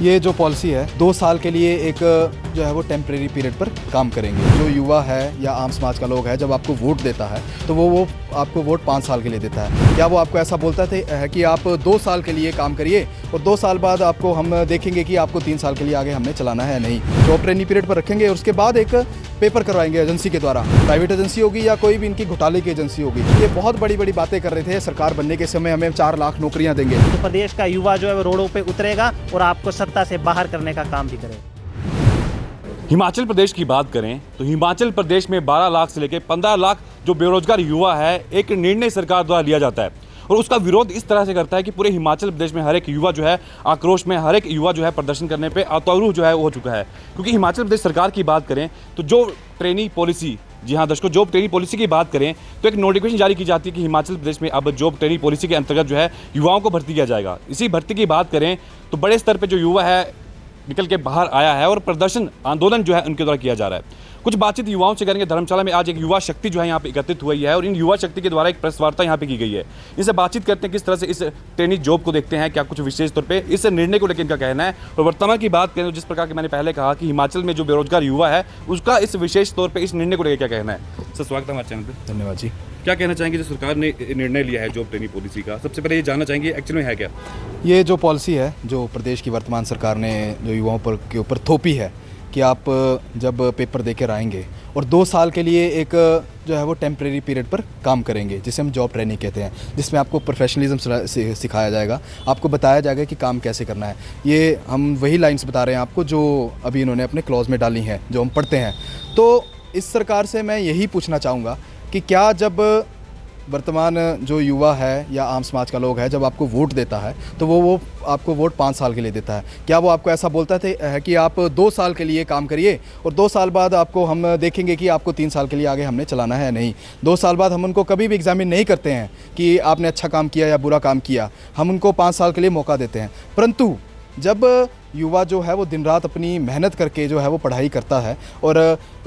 ये जो पॉलिसी है 2 साल के लिए एक जो है वो टेम्परेरी पीरियड पर काम करेंगे। जो युवा है या आम समाज का लोग है जब आपको वोट देता है तो वो आपको वोट 5 साल के लिए देता है। क्या वो आपको ऐसा बोलता है कि आप 2 साल के लिए काम करिए और 2 साल बाद आपको हम देखेंगे कि आपको 3 साल के लिए आगे हमने चलाना है? नहीं, जॉब ट्रेनिंग पीरियड पर रखेंगे और उसके बाद एक पेपर करवाएंगे एजेंसी के द्वारा, प्राइवेट एजेंसी होगी या कोई भी इनकी घोटाले की एजेंसी होगी। ये बहुत बड़ी बड़ी बातें कर रहे थे, सरकार बनने के समय हमें 4 लाख नौकरियां देंगे। तो प्रदेश का युवा जो है वो रोडों पे उतरेगा और आपको सत्ता से बाहर करने का काम भी करेगा। हिमाचल प्रदेश की बात करें तो हिमाचल प्रदेश में 12 लाख से लेकर 15 लाख जो बेरोजगार युवा है, एक निर्णय सरकार द्वारा लिया जाता है और उसका विरोध इस तरह से करता है कि पूरे हिमाचल प्रदेश में हर एक युवा जो है आक्रोश में, हर एक युवा जो है प्रदर्शन करने पे आतुर जो है वो हो चुका है। क्योंकि हिमाचल प्रदेश सरकार की बात करें तो जो ट्रेनिंग पॉलिसी, जी हाँ दर्शकों, जॉब ट्रेनिंग पॉलिसी की बात करें तो एक नोटिफिकेशन जारी की जाती है कि हिमाचल प्रदेश में अब जॉब ट्रेनिंग पॉलिसी के अंतर्गत जो है युवाओं को भर्ती किया जाएगा। इसी भर्ती की बात करें तो बड़े स्तर पर जो युवा है निकल के बाहर आया है और प्रदर्शन आंदोलन जो है उनके द्वारा किया जा रहा है। कुछ बातचीत युवाओं से करेंगे। धर्मशाला में आज एक युवा शक्ति जो है यहाँ पे एकत्रित हुई है और इन युवा शक्ति के द्वारा एक प्रेस वार्ता यहाँ पे की गई है। इनसे बातचीत करते हैं, किस तरह से इस ट्रेनिंग जॉब को देखते हैं, क्या कुछ विशेष तौर पे इस निर्णय को लेकर इनका कहना है। और वर्तमान की बात करें तो जिस प्रकार की मैंने पहले कहा कि हिमाचल में जो बेरोजगार युवा है उसका इस विशेष तौर पर इस निर्णय को लेकर क्या कहना है। सर स्वागत है हमारे चैनल पर। धन्यवाद जी। क्या कहना चाहेंगे जो सरकार ने निर्णय लिया है जॉब ट्रेनिंग पॉलिसी का? सबसे पहले ये जानना चाहेंगे एक्चुअल में है क्या ये जो पॉलिसी है जो प्रदेश की वर्तमान सरकार ने जो युवाओं पर के ऊपर थोपी है कि आप जब पेपर देकर आएंगे और 2 साल के लिए एक जो है वो टेम्परेरी पीरियड पर काम करेंगे, जिसे हम जॉब ट्रेनिंग कहते हैं, जिसमें आपको प्रोफेशनलिज्म सिखाया जाएगा, आपको बताया जाएगा कि काम कैसे करना है। ये हम वही लाइंस बता रहे हैं आपको जो अभी इन्होंने अपने क्लॉज में डाली हैं, जो हम पढ़ते हैं। तो इस सरकार से मैं यही पूछना चाहूँगा कि क्या जब वर्तमान जो युवा है या आम समाज का लोग है जब आपको वोट देता है तो वो आपको वोट 5 साल के लिए देता है। क्या वो आपको ऐसा बोलता है कि आप 2 साल के लिए काम करिए और 2 साल बाद आपको हम देखेंगे कि आपको 3 साल के लिए आगे हमने चलाना है? नहीं, 2 साल बाद हम उनको कभी भी एग्जामिन नहीं करते हैं कि आपने अच्छा काम किया या बुरा काम किया। हम उनको 5 साल के लिए मौका देते हैं। परंतु जब युवा जो है वो दिन रात अपनी मेहनत करके जो है वो पढ़ाई करता है और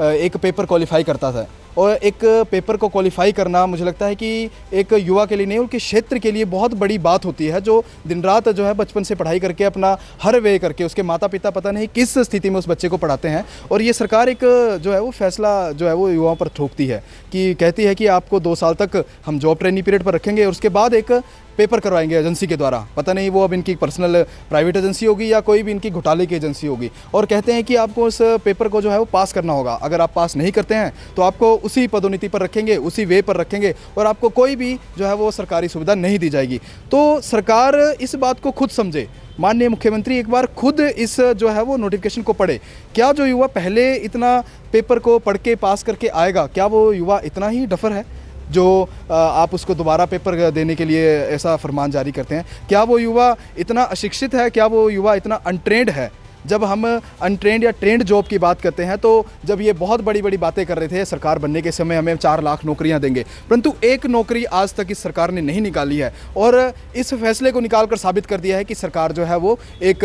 एक पेपर क्वालिफाई करता था, और एक पेपर को क्वालिफाई करना मुझे लगता है कि एक युवा के लिए नहीं बल्कि क्षेत्र के लिए बहुत बड़ी बात होती है, जो दिन रात जो है बचपन से पढ़ाई करके अपना हर वे करके, उसके माता पिता पता नहीं किस स्थिति में उस बच्चे को पढ़ाते हैं, और ये सरकार एक जो है वो फैसला जो है वो युवाओं पर थोपती है कि कहती है कि आपको 2 साल तक हम जॉब ट्रेनिंग पीरियड पर रखेंगे और उसके बाद एक पेपर करवाएंगे एजेंसी के द्वारा, पता नहीं वो अब इनकी पर्सनल प्राइवेट एजेंसी होगी या कोई भी इनकी घोटाले की एजेंसी होगी, और कहते हैं कि आपको उस पेपर को जो है वो पास करना होगा। अगर आप पास नहीं करते हैं तो आपको उसी पदोन्नति पर रखेंगे, उसी वे पर रखेंगे और आपको कोई भी जो है वो सरकारी सुविधा नहीं दी जाएगी। तो सरकार इस बात को खुद समझे, माननीय मुख्यमंत्री एक बार खुद इस जो है वो नोटिफिकेशन को पढ़े। क्या जो युवा पहले इतना पेपर को पढ़ के पास करके आएगा, क्या वो युवा इतना ही डफर है जो आप उसको दोबारा पेपर देने के लिए ऐसा फरमान जारी करते हैं? क्या वो युवा इतना अशिक्षित है? क्या वो युवा इतना अनट्रेंड है? जब हम अनट्रेंड या ट्रेंड जॉब की बात करते हैं तो जब ये बहुत बड़ी बड़ी बातें कर रहे थे, सरकार बनने के समय हमें 4 लाख नौकरियां देंगे, परंतु एक नौकरी आज तक इस सरकार ने नहीं निकाली है और इस फैसले को निकाल कर साबित कर दिया है कि सरकार जो है वो एक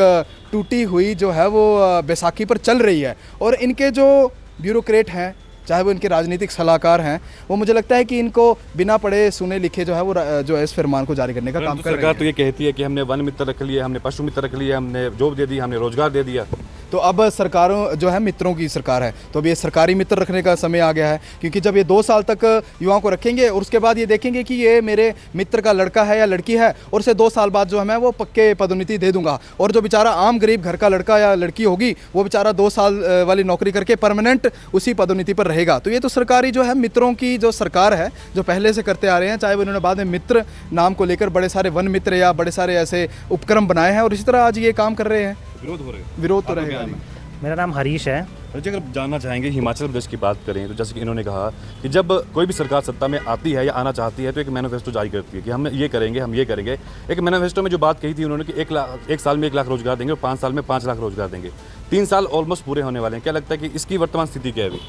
टूटी हुई जो है वो बैसाखी पर चल रही है। और इनके जो ब्यूरोक्रेट हैं, चाहे वो इनके राजनीतिक सलाहकार हैं, वो मुझे लगता है कि इनको बिना पढ़े सुने लिखे जो है वो जो है इस फरमान को जारी करने का काम कर रहे हैं। सरकार तो ये कहती है कि हमने वन मित्र रख लिए, हमने पशु मित्र रख लिए, हमने जॉब दे दी, हमने रोजगार दे दिया। तो अब सरकारों जो है मित्रों की सरकार है, तो अब ये सरकारी मित्र रखने का समय आ गया है, क्योंकि जब ये 2 साल तक युवाओं को रखेंगे और उसके बाद ये देखेंगे कि ये मेरे मित्र का लड़का है या लड़की है और उसे 2 साल बाद जो है मैं वो पक्के पदोन्नति दे दूंगा, और जो बेचारा आम गरीब घर का लड़का या लड़की होगी वो बेचारा 2 साल वाली नौकरी करके परमानेंट उसी पदोन्नति पर रहेगा। तो ये तो सरकारी जो है मित्रों की जो सरकार है, जो पहले से करते आ रहे हैं, चाहे वो इन्होंने बाद में मित्र नाम को लेकर बड़े सारे वन मित्र या बड़े सारे ऐसे उपक्रम बनाए हैं और इसी तरह आज ये काम कर रहे हैं। विरोध तो रहेगा। मेरा नाम हरीश है। अगर जानना चाहेंगे हिमाचल प्रदेश की बात करें तो जैसे कि इन्होंने कहा कि जब कोई भी सरकार सत्ता में आती है या आना चाहती है तो एक मैनिफेस्टो जारी करती है कि हम ये करेंगे, हम ये करेंगे। एक मैनिफेस्टो में जो बात कही थी उन्होंने कि 1 साल में 1 लाख रोजगार देंगे और 5 साल में 5 लाख रोजगार देंगे। 3 साल ऑलमोस्ट पूरे होने वाले हैं। क्या लगता है कि इसकी वर्तमान स्थिति क्या है अभी?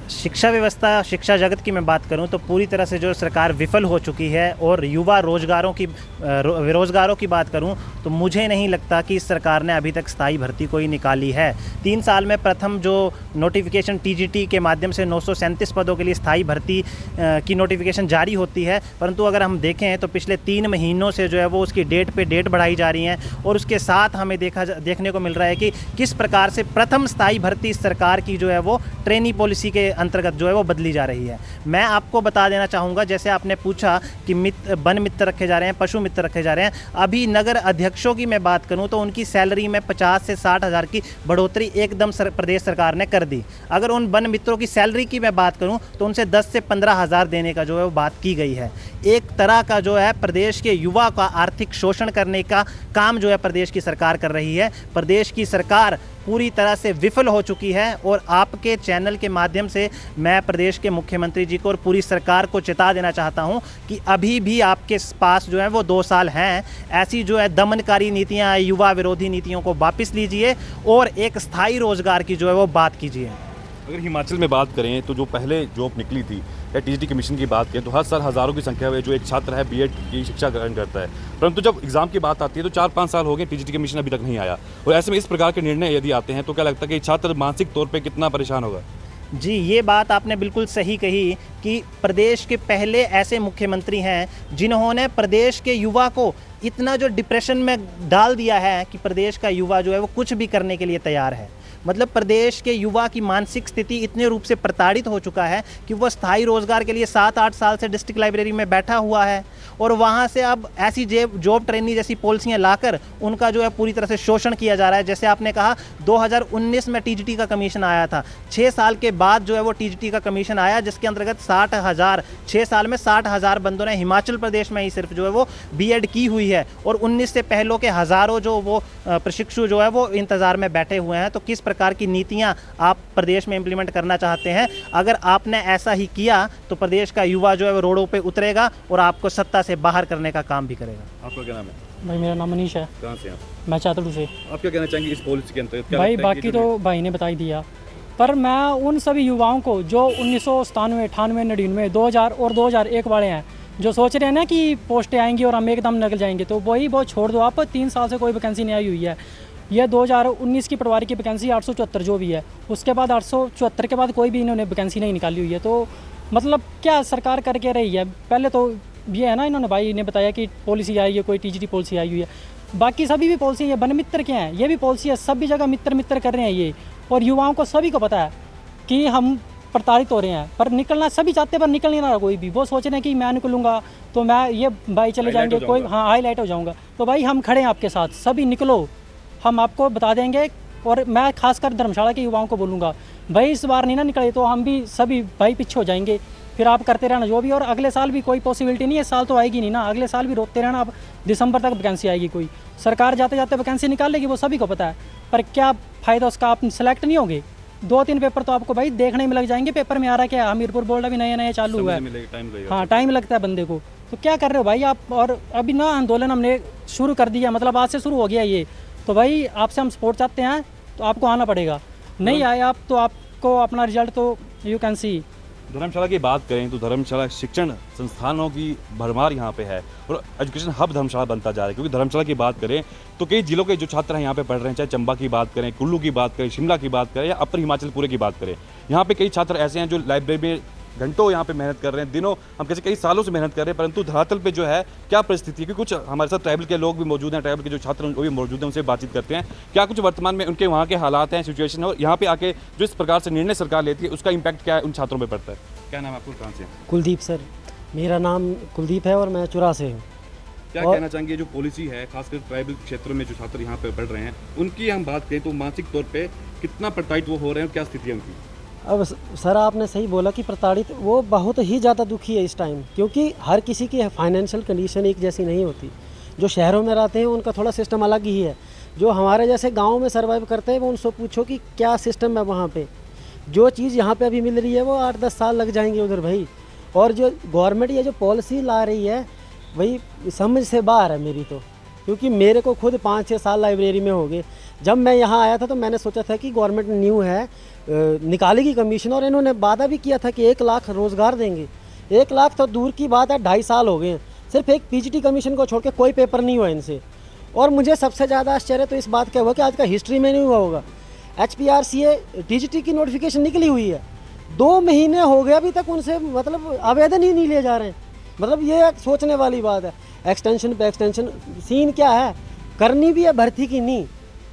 शिक्षा व्यवस्था, शिक्षा जगत की मैं बात करूं तो पूरी तरह से जो सरकार विफल हो चुकी है। और युवा बेरोजगारों की बात करूं तो मुझे नहीं लगता कि इस सरकार ने अभी तक स्थायी भर्ती कोई निकाली है। 3 साल में प्रथम जो नोटिफिकेशन टीजीटी के माध्यम से 937 पदों के लिए स्थायी भर्ती की नोटिफिकेशन जारी होती है, परंतु अगर हम देखें तो पिछले 3 महीनों से जो है वो उसकी डेट पे डेट बढ़ाई जा रही हैं। और उसके साथ हमें देखने को मिल रहा है कि किस प्रकार से प्रथम स्थायी भर्ती इस सरकार की जो है वो ट्रेनी पॉलिसी के अंतर्गत जो है वो बदली जा रही है। मैं आपको बता देना चाहूँगा, जैसे आपने पूछा कि वन मित्र रखे जा रहे हैं, पशु मित्र रखे जा रहे हैं, अभी नगर अध्यक्षों की मैं बात करूं तो उनकी सैलरी में 50 से 60 हज़ार की बढ़ोतरी एकदम प्रदेश सरकार ने कर दी। अगर उन वन मित्रों की सैलरी की मैं बात करूं तो उनसे 10 से 15 हज़ार देने का जो है वो बात की गई है। एक तरह का जो है प्रदेश के युवा का आर्थिक शोषण करने का काम जो है प्रदेश की सरकार कर रही है। प्रदेश की सरकार पूरी तरह से विफल हो चुकी है। और आपके चैनल के माध्यम से मैं प्रदेश के मुख्यमंत्री जी को और पूरी सरकार को चेता देना चाहता हूं कि अभी भी आपके पास जो है वो 2 साल हैं। ऐसी जो है दमनकारी नीतियां, युवा विरोधी नीतियों को वापस लीजिए और एक स्थायी रोजगार की जो है वो बात कीजिए। अगर हिमाचल में बात करें तो जो पहले जॉब निकली थी या टीजीटी कमीशन की बात करें तो हर साल हज़ारों की संख्या में जो एक छात्र है बीएड की शिक्षा ग्रहण करता है, परंतु जब एग्ज़ाम की बात आती है तो 4-5 साल हो गए, टीजीटी कमीशन अभी तक नहीं आया। और ऐसे में इस प्रकार के निर्णय यदि आते हैं तो क्या लगता है कि छात्र मानसिक तौर पर कितना परेशान होगा? जी, ये बात आपने बिल्कुल सही कही कि प्रदेश के पहले ऐसे मुख्यमंत्री हैं जिन्होंने प्रदेश के युवा को इतना जो डिप्रेशन में डाल दिया है कि प्रदेश का युवा जो है वो कुछ भी करने के लिए तैयार है। मतलब प्रदेश के युवा की मानसिक स्थिति इतने रूप से प्रताड़ित हो चुका है कि वह स्थायी रोजगार के लिए 7-8 साल से डिस्ट्रिक्ट लाइब्रेरी में बैठा हुआ है और वहाँ से अब ऐसी जॉब ट्रेनिंग जैसी पॉलिसियाँ लाकर उनका जो है पूरी तरह से शोषण किया जा रहा है। जैसे आपने कहा 2019 में टीजीटी का कमीशन आया था, 6 साल के बाद जो है वो टीजीटी का कमीशन आया जिसके अंतर्गत 6 साल में 60,000 बंदों ने हिमाचल प्रदेश में ही सिर्फ जो है वो बीएड की हुई है। और 19 से पहलों के हज़ारों जो वो प्रशिक्षु जो है वो इंतज़ार में बैठे हुए हैं। तो किस प्रकार की नीतियां आप प्रदेश में इंप्लीमेंट करना चाहते हैं? अगर आपने ऐसा ही किया तो प्रदेश का युवा जो है वो रोडों पे उतरेगा और आपको सत्ता से बाहर करने का काम भी करेगा। आपका क्या नाम है? भाई मेरा नाम मनीष है। कहाँ से आप? मैं चातुड़ से। आप क्या कहना चाहेंगे इस पॉलिसी के अंतर्गत? भाई बाकी तो भाई ने बता ही दिया, पर मैं उन सभी युवाओं को जो 1997, 98, 99, 2000 और 2001 वाले हैं जो सोच रहे हैं ना कि पोस्टें आएंगी और हम एकदम निकल जाएंगे, तो वही बहुत छोड़ दो आप। 3 साल से कोई वैकेंसी नहीं आई हुई है। ये 2019 की पटवारी की वैकेंसी 874 जो भी है, उसके बाद 874 के बाद कोई भी इन्होंने वैकेंसी नहीं निकाली हुई है। तो मतलब क्या सरकार करके रही है? पहले तो ये है ना, इन्होंने भाई ने बताया कि पॉलिसी आई है, कोई टीजीटी पॉलिसी आई हुई है, बाकी सभी भी पॉलिसी है। वन मित्र क्या है, ये भी पॉलिसी है, सभी जगह मित्र कर रहे हैं ये। और युवाओं को सभी को पता है कि हम प्रताड़ित हो रहे हैं, पर निकलना सभी चाहते हैं पर निकल नहीं रहा कोई भी। वो सोच रहे हैं कि मैं निकलूंगा तो मैं ये भाई चले जाएंगे, कोई हाँ हाईलाइट हो जाऊँगा। तो भाई हम खड़े हैं आपके साथ, सभी निकलो, हम आपको बता देंगे। और मैं खासकर धर्मशाला के युवाओं को बोलूँगा, भाई इस बार नहीं ना निकले तो हम भी सभी भाई पीछे हो जाएंगे, फिर आप करते रहना जो भी। और अगले साल भी कोई पॉसिबिलिटी नहीं है, साल तो आएगी नहीं ना, अगले साल भी रोकते रहना। अब दिसंबर तक वैकेंसी आएगी, कोई सरकार जाते जाते वैकेंसी निकाल लेगी, वो सभी को पता है। पर क्या फ़ायदा उसका, आप सेलेक्ट नहीं होंगे। 2-3 पेपर तो आपको भाई देखने में लग जाएंगे। पेपर में आ रहा है क्या, हमीरपुर बोर्ड अभी नया चालू हुआ है, हाँ टाइम लगता है बंदे को। तो क्या कर रहे हो भाई आप? और अभी ना आंदोलन हमने शुरू कर दिया, मतलब आज से शुरू हो गया ये। तो भाई आपसे हम सपोर्ट चाहते हैं, तो आपको आना पड़ेगा। नहीं आए आप तो आपको अपना रिजल्ट तो यू कैन सी। धर्मशाला की बात करें तो धर्मशाला शिक्षण संस्थानों की भरमार यहाँ पे है और एजुकेशन हब धर्मशाला बनता जा रहा है। क्योंकि धर्मशाला की बात करें तो कई जिलों के जो छात्र हैं यहाँ पे पढ़ रहे हैं, चाहे चंबा की बात करें, कुल्लू की बात करें, शिमला की बात करें या अपर हिमाचल पूरे की बात करें, यहाँ पे कई छात्र ऐसे हैं जो लाइब्रेरी में घंटों यहाँ पे मेहनत कर रहे हैं, दिनों हम कैसे कई सालों से मेहनत कर रहे हैं, परंतु धरातल पे जो है क्या परिस्थिति है? कि कुछ हमारे साथ ट्राइबल के लोग भी मौजूद हैं, ट्राइबल के जो छात्र वो भी मौजूद हैं, उनसे बातचीत करते हैं। क्या कुछ वर्तमान में उनके वहाँ के हालात हैं, सिचुएशन है, और यहाँ पे आके जो इस प्रकार से निर्णय सरकार लेती है उसका इम्पैक्ट क्या है उन छात्रों पर पड़ता है? क्या नाम है आपको, कहाँ से? कुलदीप सर, मेरा नाम कुलदीप है और मैं चुरा से हूँ। क्या कहना चाहेंगे जो पॉलिसी है खासकर ट्राइबल क्षेत्रों में जो छात्र यहाँ पे पढ़ रहे हैं उनकी हम बात करें तो मानसिक तौर पे कितना प्रताड़ित वो हो रहे हैं, क्या स्थिति है उनकी? अब सर आपने सही बोला कि प्रताड़ित वो बहुत ही ज़्यादा दुखी है इस टाइम, क्योंकि हर किसी की फाइनेंशियल कंडीशन एक जैसी नहीं होती। जो शहरों में रहते हैं उनका थोड़ा सिस्टम अलग ही है, जो हमारे जैसे गाँव में सर्वाइव करते हैं वो उनसे पूछो कि क्या सिस्टम है वहाँ पर। जो चीज़ यहाँ पर अभी मिल रही है वो 8-10 साल लग जाएंगे उधर भाई। और जो गवर्नमेंट ये जो पॉलिसी ला रही है वही समझ से बाहर है मेरी तो, क्योंकि मेरे को खुद 5-6 साल लाइब्रेरी में हो गए, जब मैं यहाँ आया था तो मैंने सोचा था कि गवर्नमेंट न्यू है, निकालेगी कमीशन, और इन्होंने वादा भी किया था कि 1 लाख रोज़गार देंगे। 1 लाख तो दूर की बात है, 2.5 साल हो गए हैं, सिर्फ एक पीजीटी कमीशन को छोड़ के कोई पेपर नहीं हुआ इनसे। और मुझे सबसे ज़्यादा आश्चर्य तो इस बात का हुआ कि आज का हिस्ट्री में नहीं हुआ होगा। HPRCA टीजीटी की नोटिफिकेशन निकली हुई है, 2 महीने हो गए अभी तक उनसे मतलब आवेदन ही नहीं लिए जा रहे हैं। मतलब ये एक सोचने वाली बात है। एक्सटेंशन पे एक्सटेंशन, सीन क्या है, करनी भी है भर्ती की नहीं,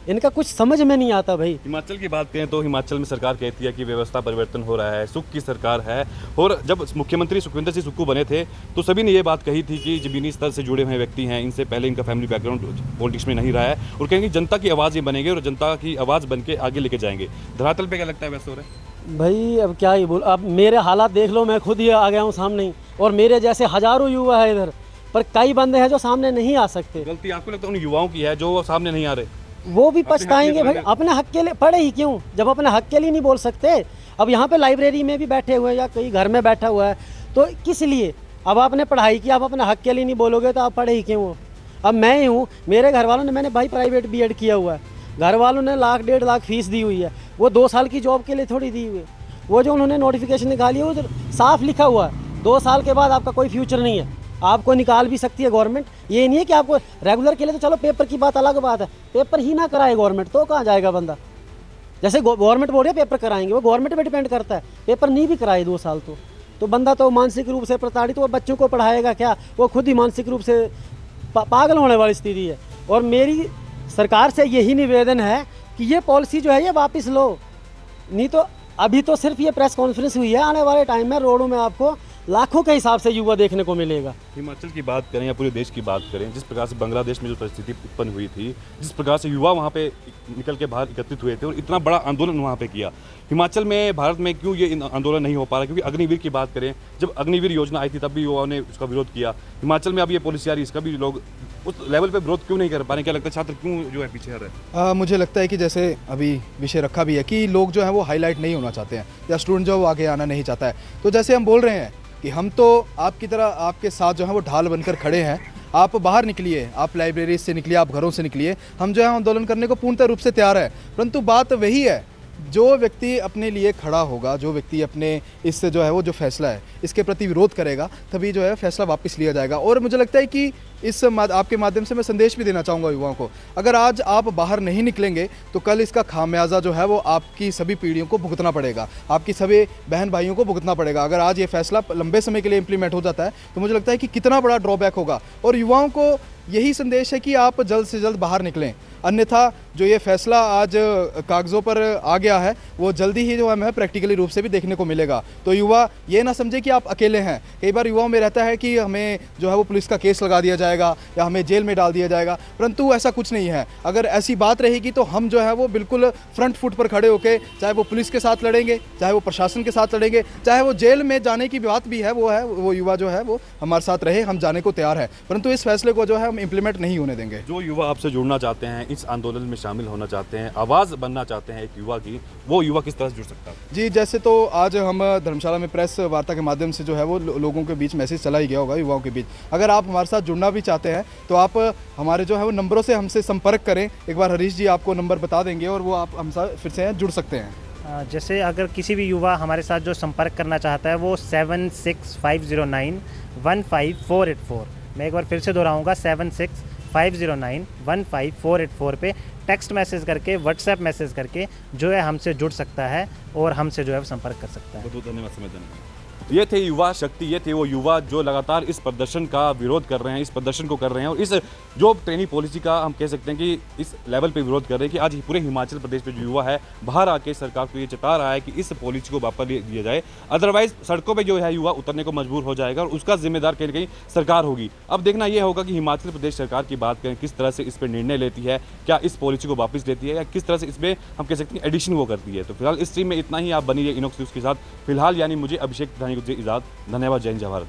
इनका कुछ समझ में नहीं आता भाई। हिमाचल की बात करें तो हिमाचल में सरकार कहती है कि व्यवस्था परिवर्तन हो रहा है, सुख की सरकार है। और जब मुख्यमंत्री सुखविंदर सिंह सुक्खू बने थे तो सभी ने ये बात कही थी कि जमीनी स्तर से जुड़े हुए व्यक्ति हैं, इनसे पहले इनका फैमिली बैकग्राउंड पॉलिटिक्स में नहीं रहा है, और कहेंगे जनता की आवाज़ ये बनेंगे और जनता की आवाज़ बन के आगे लेके जाएंगे। धरातल पर क्या लगता है वैसे हो रहा है? भाई अब क्या ही बोल, अब मेरे हालात देख लो, मैं खुद ही आ गया हूँ सामने ही, और मेरे जैसे हज़ारों युवा है इधर, पर कई बंदे हैं जो सामने नहीं आ सकते। गलती आपको लगता है उन युवाओं की है जो सामने नहीं आ रहे? वो भी पछताएंगे भाई, अपने हक के लिए पढ़े ही क्यों जब अपने हक के लिए नहीं बोल सकते। अब यहाँ पे लाइब्रेरी में भी बैठे हुए हैं या कहीं घर में बैठा हुआ है, तो किस लिए? अब आपने पढ़ाई की, आप अपने हक के लिए नहीं बोलोगे तो आप पढ़े ही क्यों हो? अब मैं ही हूँ, मेरे घर वालों ने, मैंने भाई प्राइवेट BEd किया हुआ है, घर वालों ने 1 लाख 1.5 लाख फीस दी हुई है, वो 2 साल की जॉब के लिए थोड़ी दी हुई है। वो जो उन्होंने नोटिफिकेशन निकाली है वो साफ लिखा हुआ है 2 साल के बाद आपका कोई फ्यूचर नहीं है, आपको निकाल भी सकती है गवर्नमेंट। ये नहीं है कि आपको रेगुलर के लिए, तो चलो पेपर की बात अलग बात है, पेपर ही ना कराए गवर्नमेंट तो कहाँ जाएगा बंदा। जैसे गवर्नमेंट बोल रही है पेपर कराएंगे, वो गवर्नमेंट पे डिपेंड करता है, पेपर नहीं भी कराए 2 साल तो बंदा तो मानसिक रूप से प्रताड़ित, वो बच्चों को पढ़ाएगा क्या, वो खुद ही मानसिक रूप से पागल होने वाली स्थिति है। और मेरी सरकार से यही निवेदन है कि ये पॉलिसी जो है ये वापस लो, नहीं तो अभी तो सिर्फ ये प्रेस कॉन्फ्रेंस हुई है, आने वाले टाइम में रोडों में आपको लाखों के हिसाब से युवा देखने को मिलेगा। हिमाचल की बात करें या पूरे देश की बात करें, जिस प्रकार से बांग्लादेश में जो परिस्थिति उत्पन्न हुई थी, जिस प्रकार से युवा वहाँ पे निकल के बाहर एकत्रित हुए थे और इतना बड़ा आंदोलन वहाँ पे किया, हिमाचल में भारत में क्यों ये आंदोलन नहीं हो पा रहा? क्योंकि अग्निवीर की बात करें, जब अग्निवीर योजना आई थी तब भी युवाओं ने उसका विरोध किया। हिमाचल में अब ये पॉलिसी आ रही है, इसका भी लोग उस लेवल पे विरोध क्यों नहीं कर पा रहे? क्या लगता है छात्र क्यों जो है पीछे आ रहे हैं? मुझे लगता है कि जैसे अभी विषय रखा भी है कि लोग जो है वो हाईलाइट नहीं होना चाहते हैं, या स्टूडेंट जो है वो आगे आना नहीं चाहता है। तो जैसे हम बोल रहे हैं कि हम तो आपकी तरह आपके साथ जो है वो ढाल बनकर खड़े हैं, आप बाहर निकलिए, आप लाइब्रेरी से निकलिए, आप घरों से निकलिए, हम जो है आंदोलन करने को पूर्णतः रूप से तैयार है। परंतु बात वही है, जो व्यक्ति अपने लिए खड़ा होगा, जो व्यक्ति अपने इससे जो है वो जो फैसला है इसके प्रति विरोध करेगा, तभी जो है फैसला वापस लिया जाएगा। और मुझे लगता है कि इस आपके माध्यम से मैं संदेश भी देना चाहूँगा युवाओं को, अगर आज आप बाहर नहीं निकलेंगे तो कल इसका खामियाजा जो है वो आपकी सभी पीढ़ियों को भुगतना पड़ेगा, आपकी सभी बहन भाइयों को भुगतना पड़ेगा। अगर आज ये फैसला लंबे समय के लिए इम्प्लीमेंट हो जाता है तो मुझे लगता है कि कितना बड़ा ड्रॉबैक होगा। और युवाओं को यही संदेश है कि आप जल्द से जल्द बाहर निकलें, अन्यथा जो ये फैसला आज कागज़ों पर आ गया है वो जल्दी ही जो हमें प्रैक्टिकली रूप से भी देखने को मिलेगा। तो युवा ये ना समझे कि आप अकेले हैं। कई बार युवाओं में रहता है कि हमें जो है वो पुलिस का केस लगा दिया जाएगा या हमें जेल में डाल दिया जाएगा, परंतु ऐसा कुछ नहीं है। अगर ऐसी बात रहेगी तो हम जो है वो बिल्कुल फ्रंट फुट पर खड़े होकर, चाहे वो पुलिस के साथ लड़ेंगे, चाहे वो प्रशासन के साथ लड़ेंगे, चाहे वो जेल में जाने की बात भी है वो युवा जो है वो हमारे साथ रहे, हम जाने को तैयार है, परंतु इस फैसले को जो है हम इम्प्लीमेंट नहीं होने देंगे। जो युवा आपसे जुड़ना चाहते हैं, इस आंदोलन में शामिल होना चाहते हैं, आवाज़ बनना चाहते हैं एक युवा की, वो युवा किस तरह से जुड़ सकता है? जी, जैसे तो आज हम धर्मशाला में प्रेस वार्ता के माध्यम से जो है वो लोगों के बीच मैसेज चला ही गया होगा युवाओं के बीच। अगर आप हमारे साथ जुड़ना भी चाहते हैं तो आप हमारे जो है वो नंबरों से हमसे संपर्क करें। एक बार हरीश जी आपको नंबर बता देंगे और वो आप हमसे फिर से जुड़ सकते हैं। जैसे अगर किसी भी युवा हमारे साथ जो संपर्क करना चाहता है वो 7650915484, मैं एक बार फिर से दोहराऊंगा 7650915484 पे टेक्स्ट मैसेज करके, व्हाट्सएप मैसेज करके जो है हमसे जुड़ सकता है और हमसे जो है संपर्क कर सकता है। बहुत धन्यवाद समय देने का। ये थे युवा शक्ति, ये थे वो युवा जो लगातार इस प्रदर्शन का विरोध कर रहे हैं, इस प्रदर्शन को कर रहे हैं और इस जॉब ट्रेनिंग पॉलिसी का हम कह सकते हैं कि इस लेवल पे विरोध कर रहे हैं कि आज पूरे हिमाचल प्रदेश में जो युवा है बाहर आके सरकार को ये चेता रहा है कि इस पॉलिसी को वापस लिया जाए, अदरवाइज सड़कों पर जो है युवा उतरने को मजबूर हो जाएगा और उसका जिम्मेदार कहीं ना कहीं सरकार होगी। अब देखना यह होगा कि हिमाचल प्रदेश सरकार की बात करें किस तरह से इस पर निर्णय लेती है, क्या इस पॉलिसी को वापस लेती है या किस तरह से इसमें हम कह सकते हैं एडिशन वो करती है। तो फिलहाल इस स्ट्रीम में इतना ही, आप बनी रहिए इनॉक्स न्यूज़ के साथ। फिलहाल यानी मुझे अभिषेक धानी को इजाज़त। धन्यवाद। जय हिंद, जय भारत।